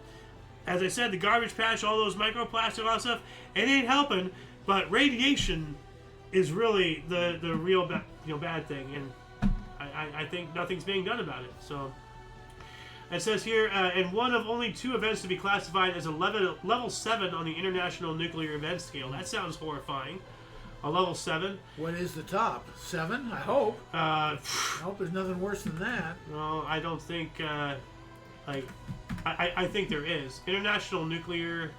as I said, the garbage patch, all those microplastics, all that stuff, it ain't helping, but radiation is really the real bad thing, and I think nothing's being done about it. So it says here, and one of only 2 events to be classified as a level 7 on the International Nuclear Event Scale. That sounds horrifying. A level 7. What is the top? 7? I hope. I hope there's nothing worse than that. Well, I don't think. I think there is International Nuclear.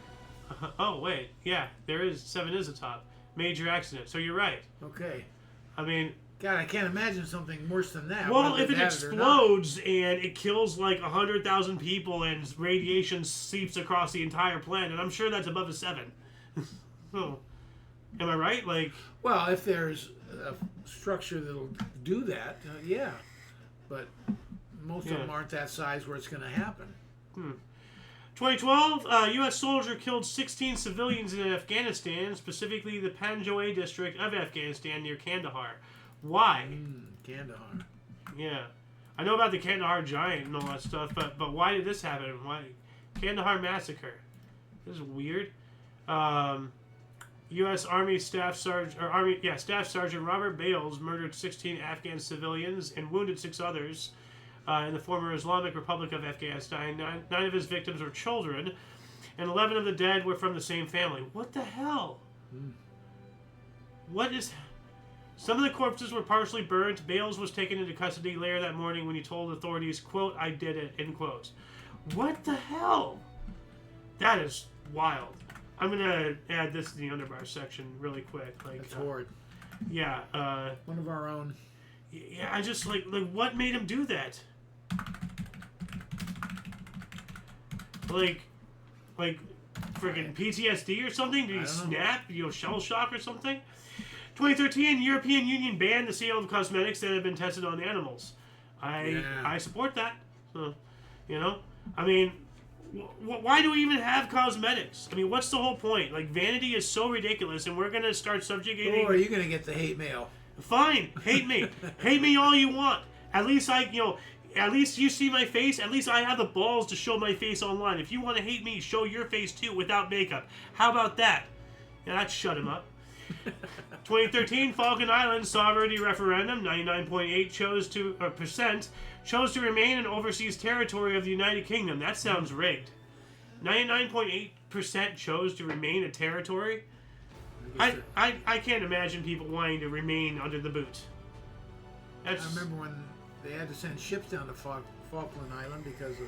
Oh wait, yeah, there is. 7 is the top. Major accident. So you're right. Okay. I mean, God, I can't imagine something worse than that. Well, if it explodes and it kills 100,000 people and radiation seeps across the entire planet, I'm sure that's above a 7. Oh, am I right? Well, if there's a structure that'll do that, yeah. But most of them aren't that size where it's going to happen. 2012, U.S. soldier killed 16 civilians in Afghanistan, specifically the Panjwai district of Afghanistan near Kandahar. Why? Kandahar. Yeah. I know about the Kandahar Giant and all that stuff, but why did this happen? Why? Kandahar Massacre. This is weird. U.S. Army Staff Sergeant Robert Bales murdered 16 Afghan civilians and wounded 6 others in the former Islamic Republic of Afghanistan. 9 of his victims were children, and 11 of the dead were from the same family. What the hell? What is... Some of the corpses were partially burnt. Bales was taken into custody later that morning when he told authorities, quote, "I did it," end quote. What the hell? That is wild. I'm going to add this to the underbar section really quick. That's horrid. Yeah. One of our own. Yeah, I just, what made him do that? Friggin' PTSD or something? Did he snap? Shell shock or something? 2013, European Union banned the sale of cosmetics that have been tested on animals. I support that. So, I mean, Why do we even have cosmetics? I mean, what's the whole point? Like, vanity is so ridiculous, and we're going to start subjugating... Or are you going to get the hate mail? Fine, hate me. Hate me all you want. At least at least you see my face. At least I have the balls to show my face online. If you want to hate me, show your face too without makeup. How about that? Yeah, that shut him up. 2013 Falkland Islands sovereignty referendum. 99.8% chose to remain an overseas territory of the United Kingdom. That sounds rigged. 99.8% chose to remain a territory. I can't imagine people wanting to remain under the boot. I remember when they had to send ships down to Falkland Island because of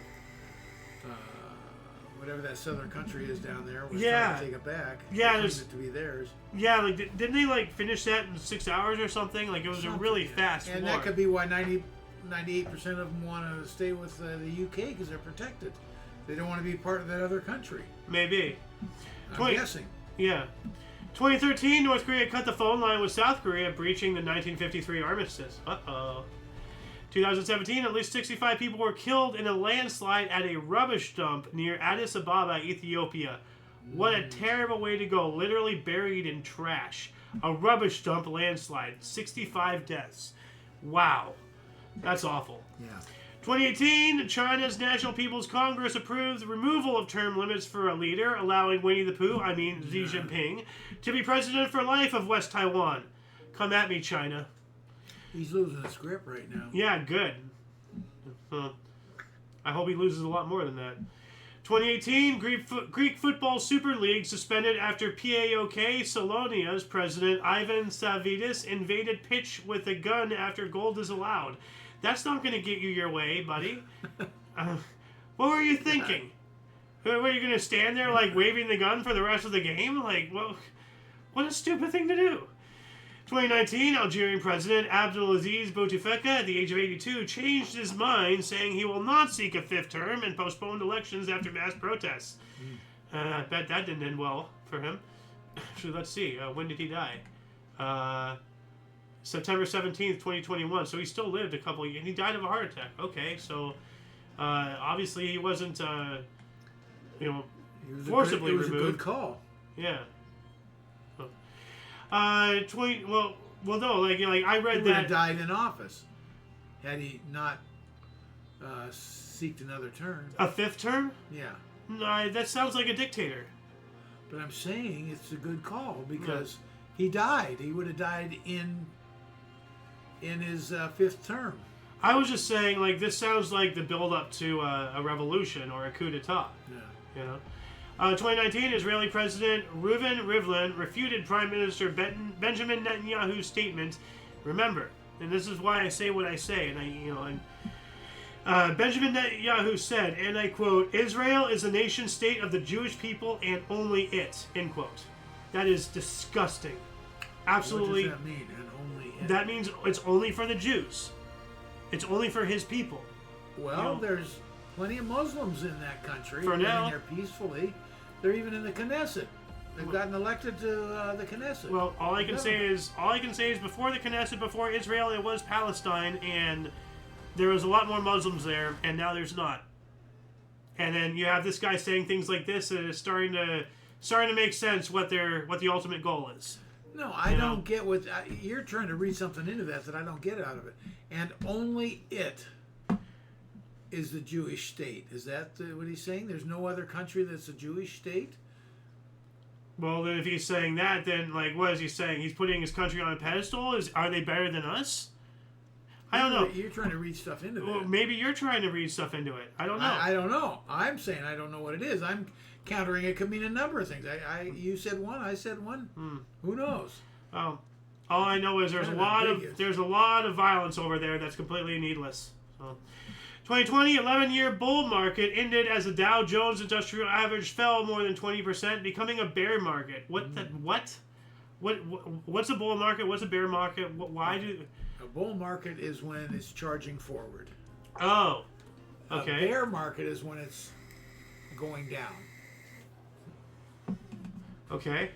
whatever that southern country is down there was trying to take it back. Yeah, it to be theirs. Yeah, like didn't they like finish that in 6 hours or something? Like it was a really fast war. And that could be why 98% of them want to stay with the UK because they're protected. They don't want to be part of that other country. Maybe. I'm guessing. Yeah. 2013, North Korea cut the phone line with South Korea, breaching the 1953 armistice. Uh-oh. 2017, at least 65 people were killed in a landslide at a rubbish dump near Addis Ababa, Ethiopia. What a terrible way to go. Literally buried in trash. A rubbish dump landslide. 65 deaths. Wow. That's awful. Yeah. 2018, China's National People's Congress approved the removal of term limits for a leader, allowing Winnie the Pooh, Xi Jinping, to be president for life of West Taiwan. Come at me, China. He's losing his grip right now. Yeah, good. I hope he loses a lot more than that. 2018, Greek Football Super League suspended after PAOK Salonia's president Ivan Savidis invaded pitch with a gun after goal disallowed. That's not going to get you your way, buddy. What were you thinking? Were you going to stand there like waving the gun for the rest of the game? Like, well, what a stupid thing to do. 2019, Algerian President Abdelaziz Bouteflika, at the age of 82, changed his mind, saying he will not seek a fifth term and postponed elections after mass protests. I bet that didn't end well for him. Actually, let's see. When did he die? September 17th, 2021. So he still lived a couple of years. He died of a heart attack. Okay, so obviously he wasn't, forcibly removed. It was a good call. Yeah. No, like I read he would have died in office had he not seeked another term. A fifth term? Yeah. No, that sounds like a dictator. But I'm saying it's a good call because he died. He would have died in his fifth term. I was just saying, like, this sounds like the build-up to a revolution or a coup d'etat. Yeah. You know? 2019, Israeli President Reuven Rivlin refuted Prime Minister Benjamin Netanyahu's statement. Remember, and this is why I say what I say, Benjamin Netanyahu said, and I quote, "Israel is a nation-state of the Jewish people and only it," end quote. That is disgusting. Absolutely. What does that mean, and only it? That means it's only for the Jews. It's only for his people. Well, there's plenty of Muslims in that country. For now. Living there peacefully. They're even in the Knesset. They've gotten elected to the Knesset. Well, all I can say is before the Knesset, before Israel, it was Palestine, and there was a lot more Muslims there, and now there's not. And then you have this guy saying things like this, and it's starting to make sense what the ultimate goal is. No, I don't get what you're trying to read something into that I don't get out of it. And only it is the Jewish state. Is that what he's saying? There's no other country that's a Jewish state? Well, then if he's saying that, then, like, what is he saying? He's putting his country on a pedestal? Are they better than us? I don't know. You're trying to read stuff into Well, that. Maybe you're trying to read stuff into it. I don't know. I don't know. I'm saying I don't know what it is. I'm countering it could mean a number of things. You said one, I said one. Who knows? Oh, all I know is there's a lot of violence over there that's completely needless. So, 2020 11-year bull market ended as the Dow Jones Industrial Average fell more than 20%, becoming a bear market. What's a bull market? What's a bear market? A bull market is when it's charging forward. Oh, okay. A bear market is when it's going down. Okay.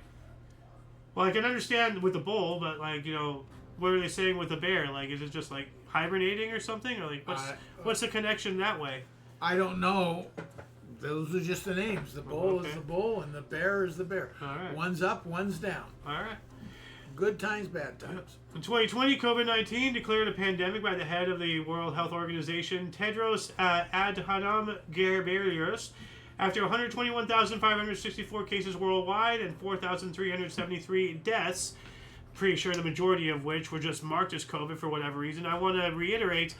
Well, I can understand with the bull, but what are they saying with the bear? Like, is it just like hibernating or something, or like what's the connection that way? I don't know Those are just the names. The bull is the bull, and the bear is the bear. All right. One's up, one's down. All right. Good times, bad times. In 2020, COVID-19 declared a pandemic by the head of the World Health Organization, Tedros Adhanom Ghebreyesus, after 121,564 cases worldwide and 4,373 deaths, pretty sure the majority of which were just marked as COVID for whatever reason. I want to reiterate,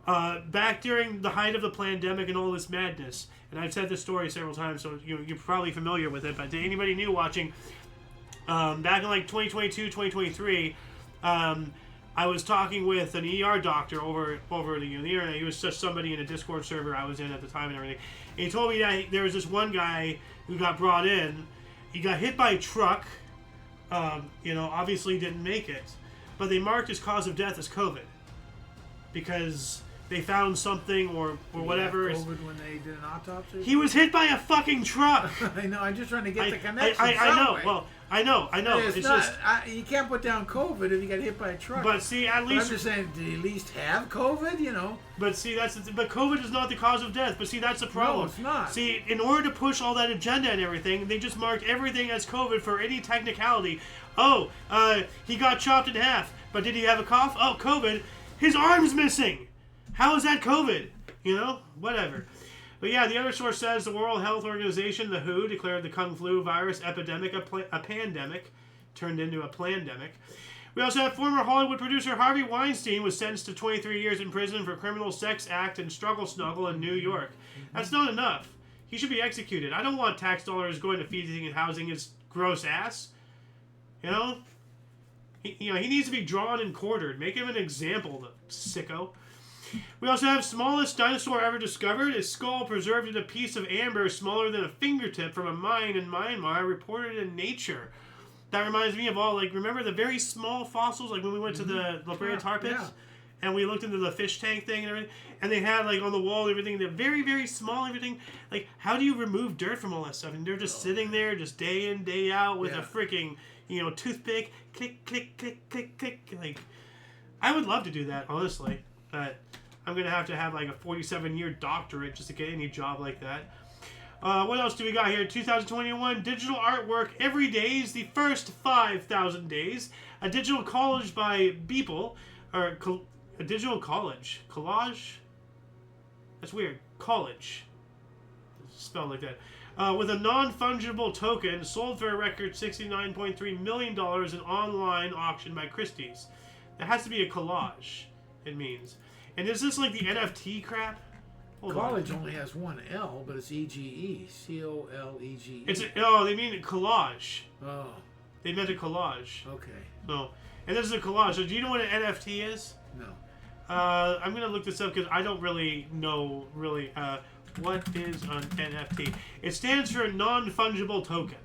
back during the height of the pandemic and all this madness, and I've said this story several times, so you're probably familiar with it, but to anybody new watching, back in like 2022, 2023, I was talking with an ER doctor over the internet. He was just somebody in a Discord server I was in at the time and everything. And he told me that there was this one guy who got brought in. He got hit by a truck. Obviously didn't make it. But they marked his cause of death as COVID. Because they found something or whatever. COVID when they did an autopsy? He was hit by a fucking truck. I know, I'm just trying to get the connection. I know. Well, I know. It's not, you can't put down COVID if you got hit by a truck. But see, at least... I'm just saying, did he at least have COVID, But see, but COVID is not the cause of death. But see, that's the problem. No, it's not. See, in order to push all that agenda and everything, they just marked everything as COVID for any technicality. Oh, he got chopped in half. But did he have a cough? Oh, COVID. His arm's missing. How is that COVID? Whatever. But yeah, the other source says the World Health Organization, the WHO, declared the Kung Flu virus epidemic a pandemic, turned into a plandemic. We also have former Hollywood producer Harvey Weinstein was sentenced to 23 years in prison for criminal sex act and struggle snuggle in New York. That's not enough. He should be executed. I don't want tax dollars going to feeding and housing his gross ass. He needs to be drawn and quartered. Make him an example, the sicko. We also have smallest dinosaur ever discovered. His skull preserved in a piece of amber smaller than a fingertip from a mine in Myanmar, reported in Nature. That reminds me of remember the very small fossils, like when we went to the La Brea tar pits? Yeah. And we looked into the fish tank thing and everything, and they had on the wall everything, they're very, very small everything. How do you remove dirt from all that stuff? And they're just sitting there, just day in, day out with a freaking, toothpick, click, click, click, click, click. I would love to do that, honestly, but I'm going to have a 47-year doctorate just to get any job like that. What else do we got here? 2021, digital artwork every day is the first 5,000 days. A digital collage by Beeple, or a digital collage. Collage? That's weird. College. It's spelled like that. With a non-fungible token sold for a record $69.3 million in online auction by Christie's. That has to be a collage, it means. And is this like the NFT crap? College only has one L, but it's EGE. C-O-L-E-G-E. They mean collage. Oh. They meant a collage. Okay. So, and this is a collage. So do you know what an NFT is? No. I'm going to look this up because I don't really know what is an NFT. It stands for non-fungible token.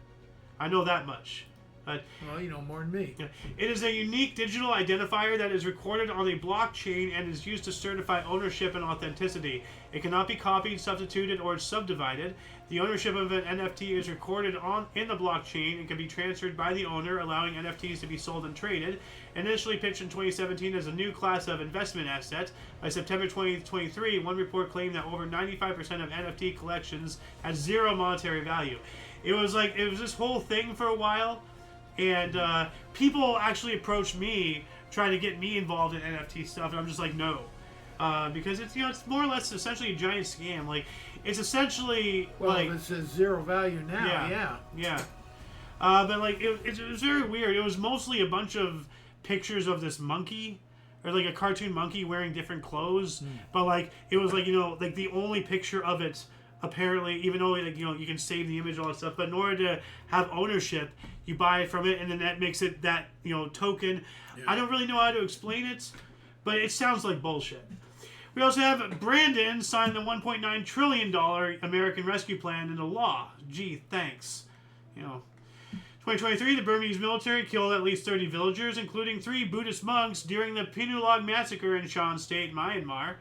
I know that much. Well, you know more than me. It is a unique digital identifier that is recorded on a blockchain and is used to certify ownership and authenticity. It cannot be copied, substituted, or subdivided. The ownership of an NFT is recorded in the blockchain and can be transferred by the owner, allowing NFTs to be sold and traded. Initially pitched in 2017 as a new class of investment asset, by September 2023, one report claimed that over 95% of NFT collections had zero monetary value. It was this whole thing for a while. And people actually approached me trying to get me involved in NFT stuff, and I'm just like, no, because it's it's more or less essentially a giant scam. It's essentially it's a zero value now. Yeah. But it was very weird. It was mostly a bunch of pictures of this monkey, or a cartoon monkey wearing different clothes. But it was the only picture of it. Apparently, even though you can save the image and all that stuff, but in order to have ownership, you buy it from it, and then that makes it that token. Yeah. I don't really know how to explain it, but it sounds like bullshit. We also have Brandon signed the $1.9 trillion American Rescue Plan into law. Gee, thanks. 2023, the Burmese military killed at least 30 villagers, including 3 Buddhist monks, during the Pinulog massacre in Shan State, Myanmar.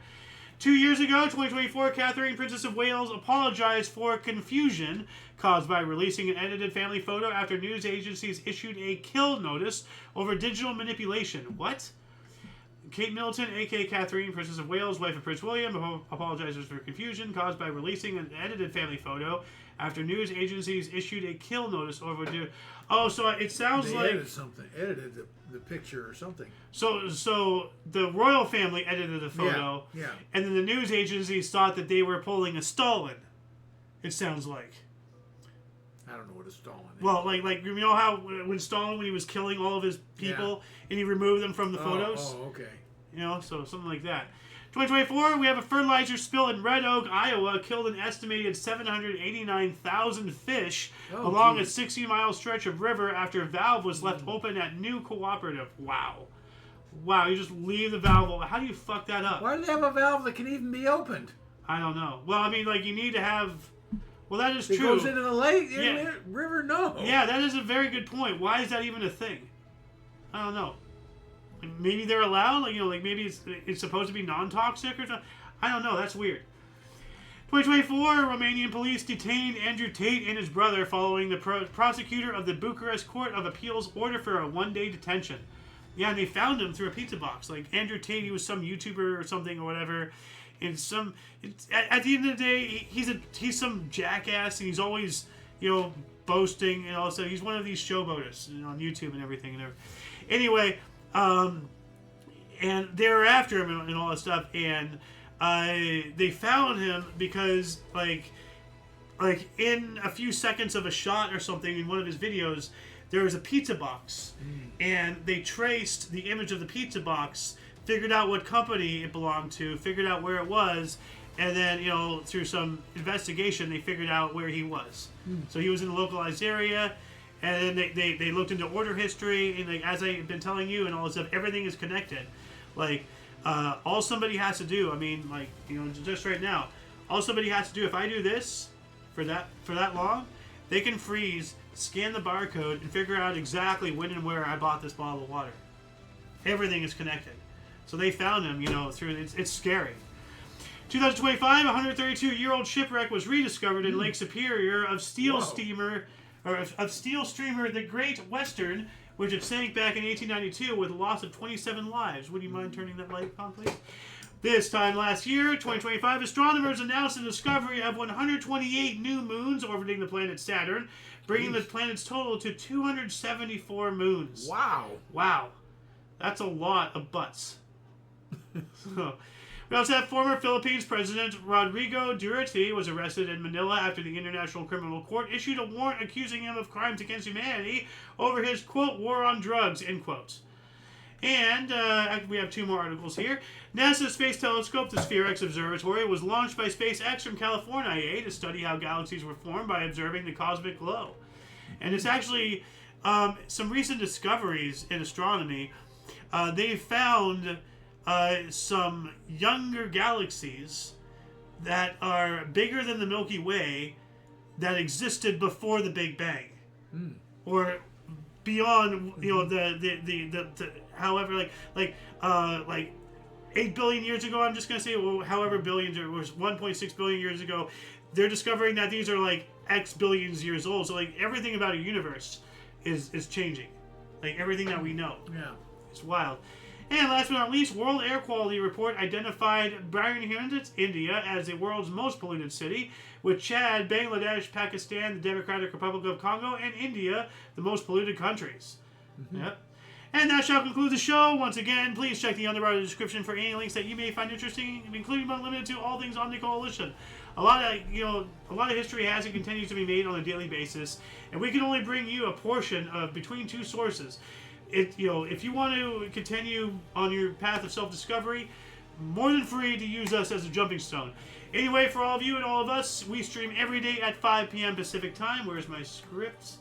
2 years ago, 2024, Catherine, Princess of Wales, apologized for confusion caused by releasing an edited family photo after news agencies issued a kill notice over digital manipulation. What? Kate Middleton, a.k.a. Catherine, Princess of Wales, wife of Prince William, apologizes for confusion caused by releasing an edited family photo after news agencies issued a kill notice over to... Oh, so it sounds they like... edited the picture or something. So the royal family edited the photo, yeah. And then the news agencies thought that they were pulling a Stalin, it sounds like. I don't know what a Stalin is. Well, like you know how when Stalin, when he was killing all of his people, and he removed them from the photos? Oh, okay. You know, so something like that. 2024, we have a fertilizer spill in Red Oak, Iowa, killed an estimated 789,000 fish along a 60-mile stretch of river after a valve was left open at New Cooperative. Wow. Wow, you just leave the valve open. How do you fuck that up? Why do they have a valve that can even be opened? I don't know. Well, I mean, like, you need to have... Well, that is true. It goes into the lake, Yeah. river, no. Yeah, that is a very good point. Why is that even a thing? I don't know. Like, maybe they're allowed? Like, you know, like maybe it's supposed to be non-toxic or something? I don't know. That's weird. 2024, Romanian police detained Andrew Tate and his brother following the prosecutor of the Bucharest Court of Appeals order for a one-day detention. Yeah, and they found him through a pizza box. Like, Andrew Tate, he was some YouTuber or something or whatever. And at the end of the day, he's some jackass, and he's always, you know, boasting, and also he's one of these showboaters, you know, on YouTube and everything. Anyway, and they were after him and all that stuff, and they found him because like in a few seconds of a shot or something in one of his videos, there was a pizza box, and they traced the image of the pizza box, figured out what company it belonged to, figured out where it was, and then, you know, through some investigation, they figured out where he was. So he was in a localized area, and then they looked into order history, and like, as I've been telling you and all this stuff, everything is connected. Like, all somebody has to do, I mean, like, you know, just right now, all somebody has to do, if I do this for that long, they can freeze, scan the barcode, and figure out exactly when and where I bought this bottle of water. Everything is connected. So they found him, you know, through it's scary. 2025, a 132-year-old shipwreck was rediscovered in Lake Superior of steel streamer the Great Western, which had sank back in 1892 with a loss of 27 lives. Would you mind turning that light on, please? This time last year, 2025, astronomers announced the discovery of 128 new moons orbiting the planet Saturn, bringing the planet's total to 274 moons. Wow. That's a lot of butts. So, we also have former Philippines President Rodrigo Duterte was arrested in Manila after the International Criminal Court issued a warrant accusing him of crimes against humanity over his, quote, war on drugs, end quotes. And we have two more articles here. NASA's Space Telescope, the Sphere-X Observatory, was launched by SpaceX from California to study how galaxies were formed by observing the cosmic glow. And it's actually some recent discoveries in astronomy. They found some younger galaxies that are bigger than the Milky Way that existed before the Big Bang, or beyond. You know, the however like 8 billion years ago. I'm just gonna say, well, however billions, it was 1.6 billion years ago. They're discovering that these are like X billions years old. So like everything about a universe is changing. Like everything that we know. Yeah, it's wild. And last but not least, World Air Quality Report identified Bangladesh, India, as the world's most polluted city, with Chad, Bangladesh, Pakistan, the Democratic Republic of Congo, and India the most polluted countries. Yep. And that shall conclude the show. Once again, please check the underbar of the description for any links that you may find interesting, including but limited to all things Omni Coalition. A lot of history has and continues to be made on a daily basis, and we can only bring you a portion of between two sources. If you want to continue on your path of self-discovery, more than free to use us as a jumping stone. Anyway, for all of you and all of us, we stream every day at 5 p.m. Pacific Time. Where's my scripts?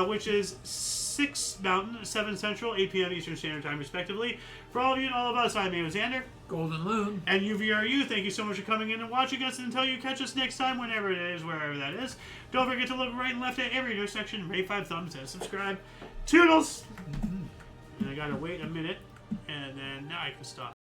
Which is 6 Mountain, 7 Central, 8 p.m. Eastern Standard Time, respectively. For all of you and all of us, I'm Xander. Golden Loon. And UVRU, thank you so much for coming in and watching us. And until you catch us next time, whenever it is, wherever that is, don't forget to look right and left at every intersection, rate 5 thumbs, and subscribe. Toodles! And I gotta wait a minute, and then now I can stop.